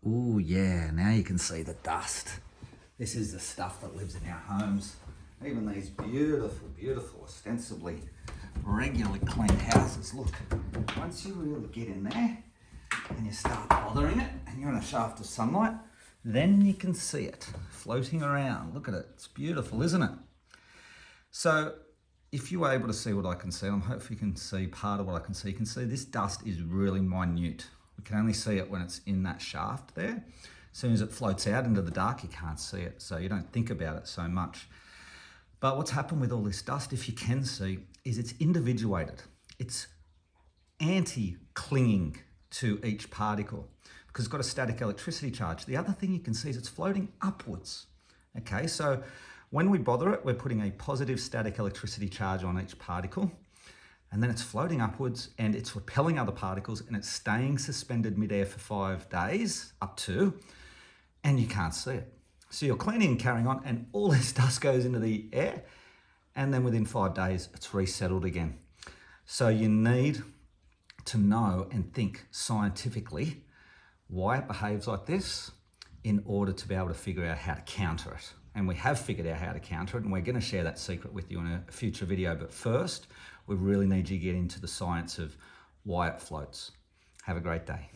Oh yeah, now you can see the dust. This is the stuff that lives in our homes. Even these beautiful, beautiful, ostensibly regularly cleaned houses. Look, once you really get in there and you start bothering it and you're in a shaft of sunlight, then you can see it floating around. Look at it, it's beautiful, isn't it? So if you were able to see what I can see, I'm hoping you can see part of what I can see. You can see this dust is really minute. We can only see it when it's in that shaft there. As soon as it floats out into the dark, you can't see it, so you don't think about it so much. But what's happened with all this dust, if you can see, is it's individuated. It's anti-clinging to each particle because it's got a static electricity charge. The other thing you can see is it's floating upwards. Okay, so when we bother it, we're putting a positive static electricity charge on each particle, and then it's floating upwards and it's repelling other particles and it's staying suspended midair for 5 days, up to, and you can't see it. So you're cleaning and carrying on and all this dust goes into the air, and then within 5 days, it's resettled again. So you need to know and think scientifically why it behaves like this in order to be able to figure out how to counter it. And we have figured out how to counter it, and we're going to share that secret with you in a future video. But first, we really need you to get into the science of why it floats. Have a great day.